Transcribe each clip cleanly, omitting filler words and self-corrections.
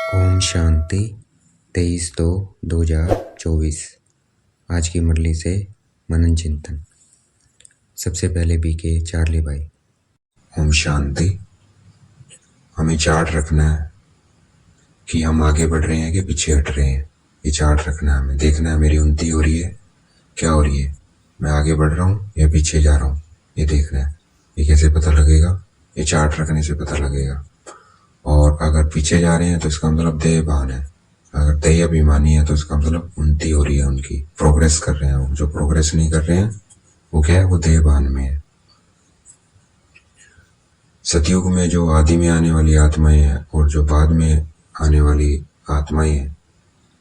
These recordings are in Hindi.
ओम शांति 23/2/2024। आज की मुरली से मनन चिंतन। सबसे पहले बीके चार्ली भाई। ओम शांति। हमें चार्ट रखना है कि हम आगे बढ़ रहे हैं कि पीछे हट रहे हैं। ये चार्ट रखना है, हमें देखना है मेरी उन्नति हो रही है, क्या हो रही है, मैं आगे बढ़ रहा हूँ या पीछे जा रहा हूँ, ये देखना है। ये कैसे पता लगेगा? ये चार्ट रखने से पता लगेगा। और अगर पीछे जा रहे हैं तो इसका मतलब देहभान है, अगर देह अभिमानी है तो इसका मतलब उन्नति हो रही है, उनकी प्रोग्रेस कर रहे हैं। वो जो प्रोग्रेस नहीं कर रहे हैं वो क्या है? वो देहभान में है। सतयुग में जो आदि में आने वाली आत्माएं हैं और जो बाद में आने वाली आत्माएं हैं,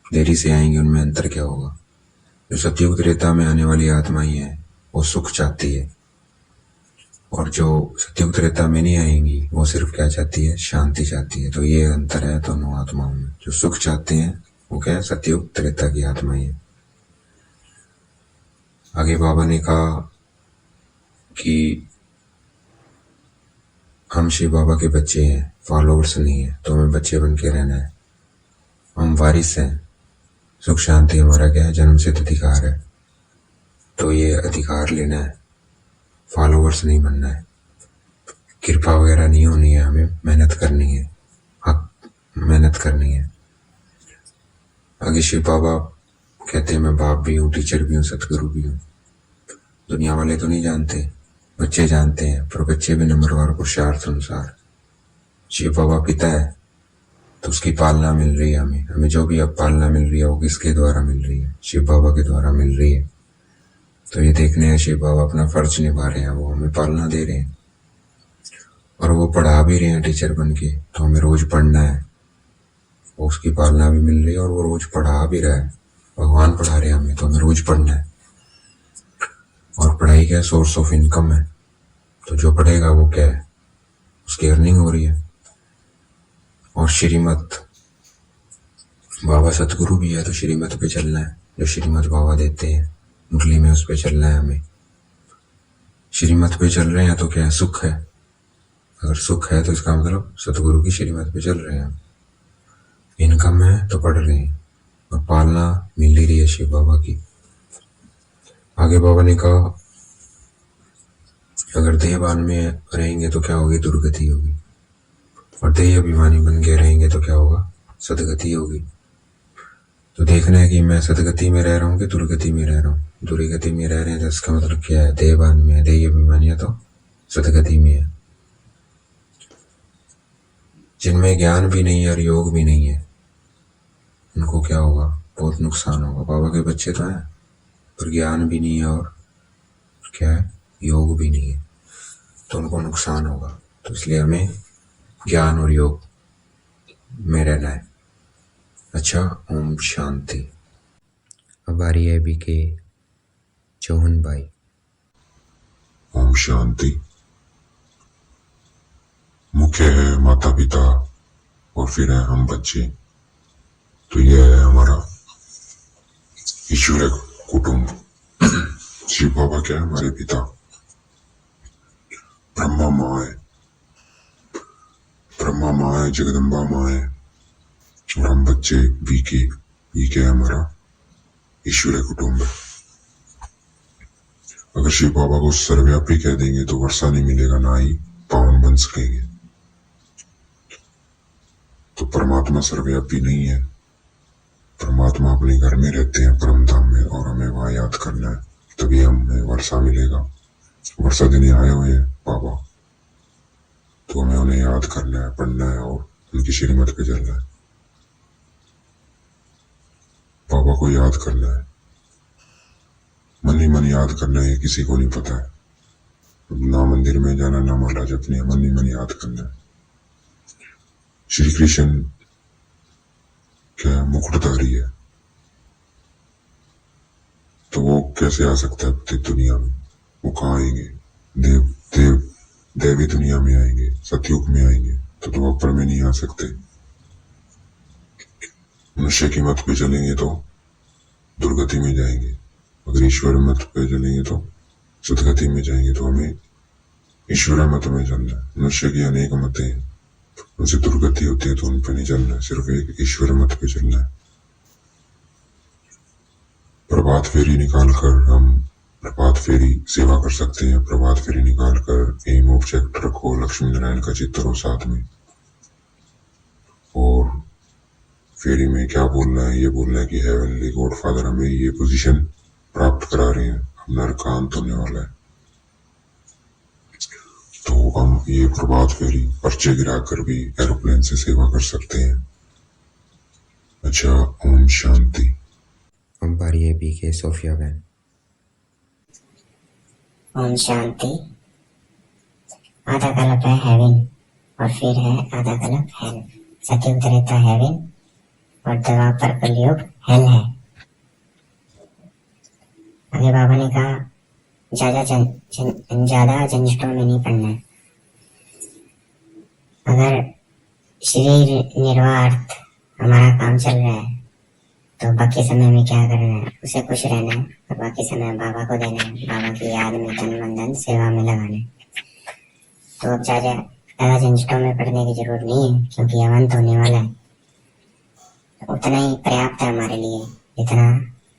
देरी से आएंगी, उनमें अंतर क्या होगा? जो सतयुग त्रेता में आने वाली आत्माएं हैं वो सुख चाहती है, और जो सतयुग त्रेता में नहीं आएंगी वो सिर्फ क्या चाहती है? शांति चाहती है। तो ये अंतर है दोनों आत्माओं में। जो सुख चाहते हैं वो क्या है? सतयुग त्रेता की आत्माएं हैं। आगे बाबा ने कहा कि हम शिव बाबा के बच्चे हैं, फॉलोअर्स नहीं है, तो हमें बच्चे बन के रहना है। हम वारिस हैं, सुख शांति हमारा क्या है? जन्म सिद्ध अधिकार है। तो ये अधिकार लेना है, फॉलोअर्स नहीं बनना है। कृपा वगैरह नहीं होनी है, हमें मेहनत करनी है, हक मेहनत करनी है। आगे शिव बाबा कहते हैं मैं बाप भी हूँ, टीचर भी हूँ, सतगुरु भी हूँ। दुनिया वाले तो नहीं जानते, बच्चे जानते हैं, पर बच्चे भी नंबरवार पुरुषार्थ अनुसार। शिव बाबा पिता है तो उसकी पालना मिल रही है हमें। हमें जो भी अब पालना मिल रही है वो किसके द्वारा मिल रही है? शिव बाबा के द्वारा मिल रही है। तो ये देखने हैं शिव बाबा अपना फर्ज निभा रहे हैं, वो हमें पालना दे रहे हैं और वो पढ़ा भी रहे हैं टीचर बन के। तो हमें रोज पढ़ना है, वो उसकी पालना भी मिल रही है और वो रोज पढ़ा भी रहा है। भगवान पढ़ा रहे हैं हमें, तो हमें रोज पढ़ना है। और पढ़ाई क्या है? सोर्स ऑफ इनकम है। तो जो पढ़ेगा वो क्या है? उसकी अर्निंग हो रही है। और श्रीमत, बाबा सतगुरु भी है तो श्रीमत पे चलना है। जो श्रीमत बाबा देते हैं मुरली में, उस पे चलना है हमें। श्रीमत पे चल रहे हैं तो क्या है? सुख है। अगर सुख है तो इसका मतलब सतगुरु की श्रीमत पे चल रहे हैं हम। इनकम है तो पढ़ रहे हैं और पालना मिल ही रही है शिव बाबा की। आगे बाबा ने कहा अगर देहभान में रहेंगे तो क्या होगी? दुर्गति होगी। और देह अभिमानी बन के रहेंगे तो क्या होगा? सदगति होगी। तो देखना है कि मैं सदगति में रह रहा हूँ कि दुर्गति में रह रहा हूँ। दुर्गति में रह रहे हैं तो इसका मतलब क्या है? देहभान में है, देह अभिमानी है तो सदगति में है। जिनमें ज्ञान भी नहीं है और योग भी नहीं है उनको क्या होगा? बहुत नुकसान होगा। बाबा के बच्चे तो हैं पर ज्ञान भी नहीं है और क्या है? योग भी नहीं है, तो उनको नुकसान होगा। तो इसलिए हमें ज्ञान और योग में रहना है। अच्छा, ओम शांति। अब आ रही है बीके चौहान भाई। ओम शांति। मुख्य है माता पिता और फिर है हम बच्चे। तो यह है हमारा ईश्वर कुटुंब। शिव बाबा क्या है? हमारे पिता। ब्रह्मा माँ है, ब्रह्मा माँ है, जगदम्बा माँ है और हम बच्चे बीके है हमारा ईश्वर कुटुंब है। अगर शिव बाबा को सर्वव्यापी कह देंगे तो वर्षा नहीं मिलेगा, ना ही पावन बन सकेंगे। तो परमात्मा सर्वव्यापी नहीं है। परमात्मा अपने घर में रहते हैं परम धाम में, और हमें वहां याद करना है, तभी हमें वर्षा मिलेगा। वर्षा देने आए हुए हैं बाबा, तो हमें उन्हें याद करना है, पढ़ना है और उनकी श्रीमत पे चलना है। बाबा को याद करना है, मन ही मन याद करना है, किसी को नहीं पता है। ना मंदिर में जाना, ना माला जपनी है, मन ही मन याद करना है। श्री कृष्ण क्या मुकुटधारी है, तो वो कैसे आ सकता है दुनिया में? वो कहाँ आएंगे? देवी दुनिया में आएंगे, सतयुग में आएंगे, तो द्वापर में नहीं आ सकते। मनुष्य की मत पे चलेंगे तो दुर्गति में जाएंगे, अगर ईश्वर मत पे चलेंगे तो सदगति में जाएंगे। तो हमें ईश्वर मत में चलना है। मनुष्य की अनेक मतें हैं, उनसे दुर्गति होती है तो उन पे नहीं चलना है, सिर्फ एक ईश्वर मत पे चलना है। प्रभात फेरी निकाल कर हम प्रभात फेरी सेवा कर सकते हैं। प्रभात फेरी निकाल कर एम ऑब्जेक्ट रखो, लक्ष्मी नारायण का चित्र हो साथ में, और फेरी में क्या बोलना है, ये बोलना है कि हेवनली गॉड फादर हमें ये पोजीशन प्राप्त करा रहे हैं, अब नरक का अंत होने वाला है। तो हम ये प्रभात फेरी पर्चे गिरा कर भी एरोप्लेन से सेवा कर सकते हैं। अच्छा, ओम शांति। अब बारी है बी के सोफिया बहन। ओम शांति। आधा कल्प है हेवन और फिर है आधा कल्प हेल। सतयुग त्रेता हेवन और द्वापर कलयुग हेल है। आगे बाबा ने कहा ज्यादा झंझटों में नहीं पड़ना है। अगर शरीर निर्वाह हमारा काम चल रहा है तो बाकी समय में क्या करना है, उसे खुश रहना है और बाकी समय बाबा को देना है, बाबा की याद में तन मन धन सेवा में लगाना है। तो अब ज्यादा झंझटों में पड़ने की जरूरत नहीं है, क्योंकि अवंत होने वाला है। उतना ही पर्याप्त है हमारे लिए जितना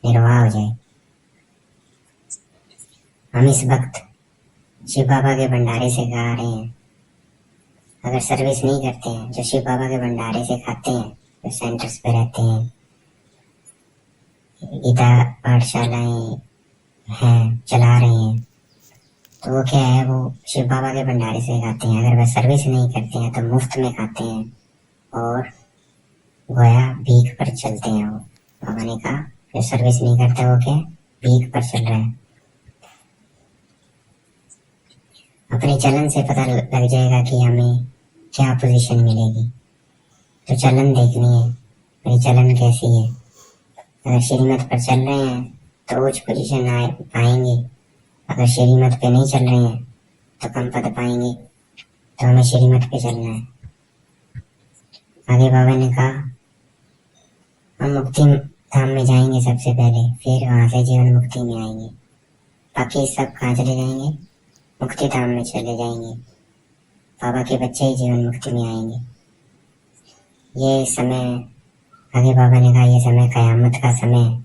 निर्वाह हो जाए। हम इस वक्त शिव बाबा के भंडारे से गा रहे हैं। अगर सर्विस नहीं करते हैं, जो शिव बाबा के भंडारे से खाते हैं, जो सेंटर्स पे रहते हैं, गीता पाठशालाएं हैं चला रहे हैं, तो वो क्या है, वो शिव बाबा के भंडारे से खाते हैं। अगर वह सर्विस नहीं करते हैं तो मुफ्त में खाते हैं और गोया भीख पर चलते हैं। वो बाबा ने कहा जो सर्विस नहीं करता वो क्या भीख पर चल रहा है। अपने चलन से पता लग जाएगा कि हमें क्या पोजीशन मिलेगी। तो चलन देखनी है, मेरी चलन कैसी है। अगर श्रीमत पर चल रहे हैं तो उच्च पोजीशन पाएंगे, अगर श्रीमत पे नहीं चल रहे हैं तो कम पद पाएंगे। तो हमें श्रीमत पे चलना है। आगे बाबा ने कहा हम मुक्ति धाम में जाएंगे सबसे पहले, फिर वहां से जीवन मुक्ति में आएंगे। बाकी सब कहाँ चले जाएंगे, मुक्ति धाम में चले जाएंगे। बाबा के बच्चे ही जीवन मुक्ति में आएंगे। ये समय, आगे बाबा ने कहा ये समय कयामत का समय है।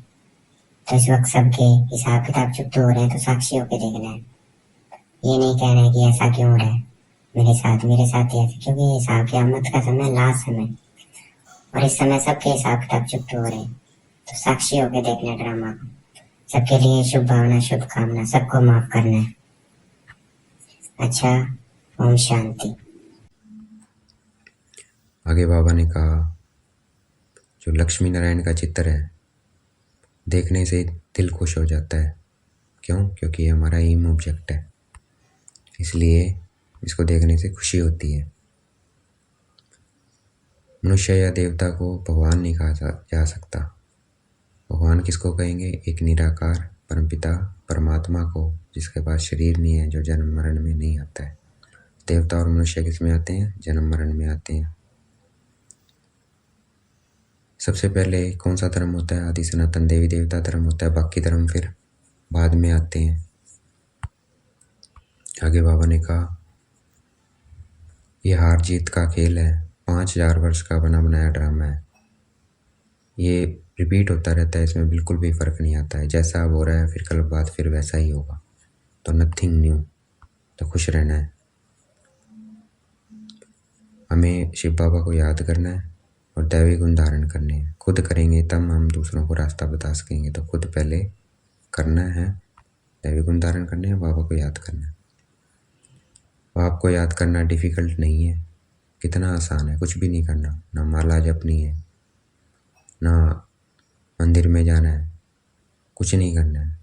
तो इस वक्त सबके हिसाब किताब चुप्त हो रहे हैं, तो साक्षी होके देखना है। ये नहीं कहना है कि ऐसा क्यों हो रहा है मेरे साथ ही ऐसे, क्योंकि हिसाब कयामत का समय लास्ट समय, और इस समय सबके हिसाब किताब चुप्त हो रहे हैं। तो साक्षी होके देखना ड्रामा को। सबके लिए शुभ भावना, शुभकामना, सबको माफ करना है। अच्छा, ओम शांति। आगे बाबा ने कहा जो लक्ष्मी नारायण का चित्र है, देखने से दिल खुश हो जाता है। क्यों? क्योंकि ये हमारा एम ऑब्जेक्ट है, इसलिए इसको देखने से खुशी होती है। मनुष्य या देवता को भगवान नहीं कहा जा सकता। भगवान किसको कहेंगे? एक निराकार परमपिता परमात्मा को, जिसके पास शरीर नहीं है, जो जन्म मरण में नहीं आता है। देवता और मनुष्य किस में आते हैं? जन्म मरण में आते हैं। सबसे पहले कौन सा धर्म होता है? आदि सनातन देवी देवता धर्म होता है। बाकी धर्म फिर बाद में आते हैं। आगे बाबा ने कहा ये हार जीत का खेल है, 5000 वर्ष का बना बनाया ड्रामा है। ये रिपीट होता रहता है, इसमें बिल्कुल भी फर्क नहीं आता है। जैसा अब हो रहा है फिर कल बाद फिर वैसा ही होगा। तो नथिंग न्यू, तो खुश रहना है। हमें शिव बाबा को याद करना है और दैवी गुण धारण करने हैं। खुद करेंगे तब हम दूसरों को रास्ता बता सकेंगे। तो खुद पहले करना है, दैवी गुण धारण करने हैं, बाबा को याद करना है। बाप को याद करना डिफ़िकल्ट नहीं है, कितना आसान है। कुछ भी नहीं करना, ना माला जपनी है, ना मंदिर में जाना है, कुछ नहीं करना है।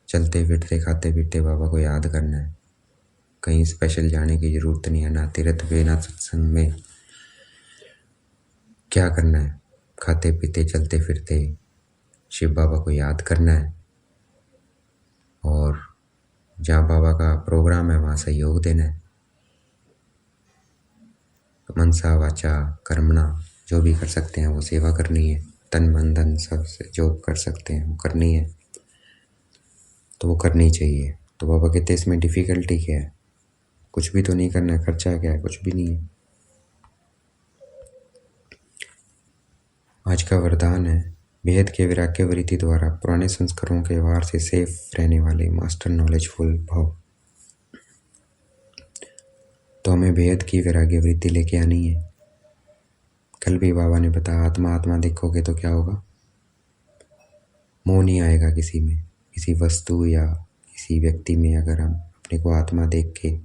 चलते फिरते खाते पीते बाबा को याद करना है। कहीं स्पेशल जाने की ज़रूरत नहीं है, ना तीर्थ पे ना सत्संग में। क्या करना है? खाते पीते चलते फिरते शिव बाबा को याद करना है, और जहाँ बाबा का प्रोग्राम है वहाँ सहयोग देना है। मनसा वाचा कर्मणा जो भी कर सकते हैं वो सेवा करनी है। तन मन धन सब से जो कर सकते हैं वो करनी है, तो वो करनी चाहिए। तो बाबा कहते हैं इसमें डिफ़िकल्टी क्या है? कुछ भी तो नहीं करना है। खर्चा क्या है? कुछ भी नहीं है। आज का वरदान है बेहद के वैराग्य वृत्ति द्वारा पुराने संस्कारों के वार से सेफ रहने वाले मास्टर नॉलेजफुल भव। तो हमें बेहद की वैराग्य वृत्ति लेके आनी है। कल भी बाबा ने बताया आत्मा आत्मा देखोगे तो क्या होगा, मोह नहीं आएगा किसी में, किसी वस्तु या किसी व्यक्ति में। अगर हम अपने को आत्मा देख के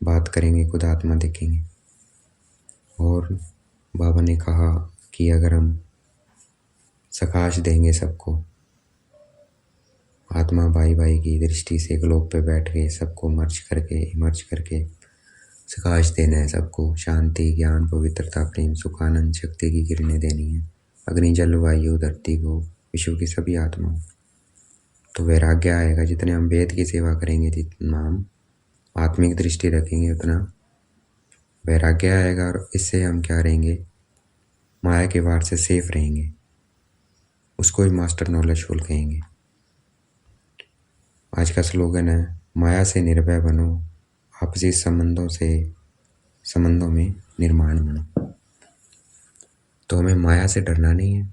बात करेंगे, खुद आत्मा देखेंगे। और बाबा ने कहा कि अगर हम सकाश देंगे सबको, आत्मा भाई भाई की दृष्टि से ग्लोब पे बैठ के सबको मर्ज करके सकाश देना है सबको। शांति, ज्ञान, पवित्रता, प्रेम, सुख, आनंद, शक्ति की किरणें देनी है अग्नि, जल, वायु, धरती को, विश्व की सभी आत्माओं। तो वैराग्य आएगा। जितने हम वेद की सेवा करेंगे, जितना हम आत्मिक दृष्टि रखेंगे, उतना वैराग्य आएगा। और इससे हम क्या रहेंगे, माया के वार से सेफ रहेंगे। उसको ही मास्टर नॉलेजफुल कहेंगे। आज का स्लोगन है माया से निर्भय बनो, आपसी संबंधों में निर्माण बनो। तो हमें माया से डरना नहीं है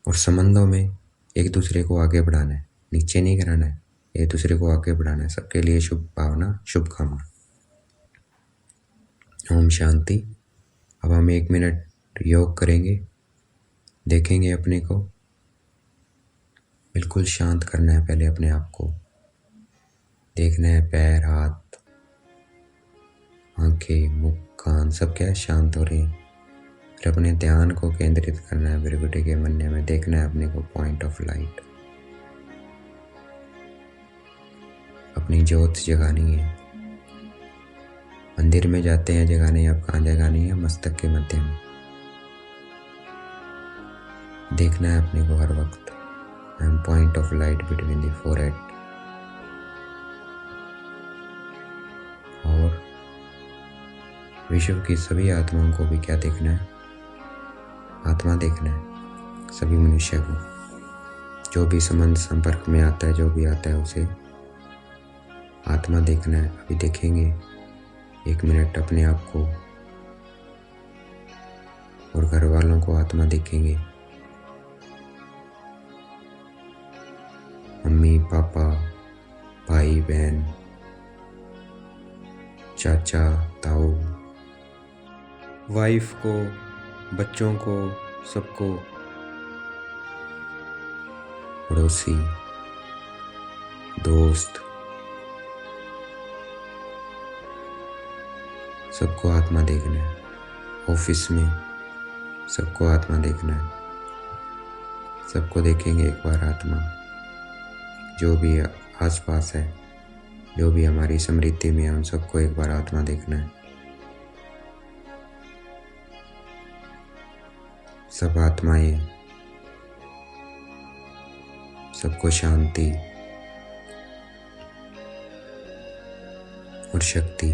और संबंधों में एक दूसरे को आगे बढ़ाना है, नीचे नहीं गिराना है, एक दूसरे को आगे बढ़ाना है। सबके लिए शुभ भावना, शुभकामना। ओम शांति। अब हम 1 मिनट योग करेंगे। देखेंगे अपने को, बिल्कुल शांत करना है। पहले अपने आप को देखना है, पैर, हाथ, आंखें, मुख, कान सब क्या है, शांत हो रहे हैं। फिर अपने ध्यान को केंद्रित करना है भृगुटी के मन्ने में। देखना है अपने को पॉइंट ऑफ लाइट, अपनी ज्योत जगानी है। मंदिर में जाते हैं जगाने, अब कहाँ जगानी है, मस्तक के मध्य में। देखना है अपने को हर वक्त, I am point of light between the forehead. और विश्व की सभी आत्माओं को भी क्या देखना है, आत्मा देखना है। सभी मनुष्य को जो भी संबंध संपर्क में आता है, जो भी आता है, उसे आत्मा देखना है। अभी देखेंगे 1 मिनट अपने आप को और घर वालों को आत्मा देखेंगे। मम्मी, पापा, भाई, बहन, चाचा, ताऊ, वाइफ को, बच्चों को, सबको, पड़ोसी, दोस्त, सबको आत्मा देखना है। ऑफिस में सबको आत्मा देखना है। सबको देखेंगे एक बार आत्मा। जो भी आसपास है, जो भी हमारी स्मृति में है, उन सबको एक बार आत्मा देखना है। सब आत्माएं, सबको शांति और शक्ति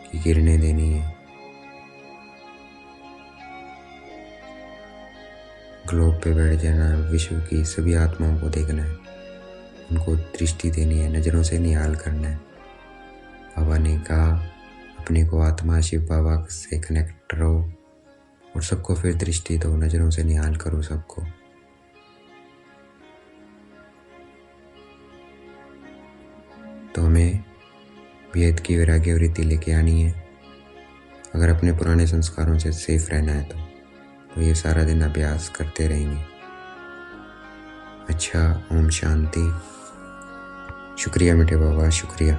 की किरणें देनी है। ग्लोब पे बैठ जाना है, विश्व की सभी आत्माओं को देखना है, उनको दृष्टि देनी है, नज़रों से निहाल करना है। बाबा ने कहा अपने को आत्मा शिव बाबा से कनेक्ट रहो और सबको फिर दृष्टि दो, नज़रों से निहाल करो सबको। तो हमें भेद की वैराग्य वृत्ति लेके आनी है। अगर अपने पुराने संस्कारों से सेफ रहना है तो ये सारा दिन अभ्यास करते रहेंगे। अच्छा, ओम शांति। शुक्रिया मीठे बाबा, शुक्रिया।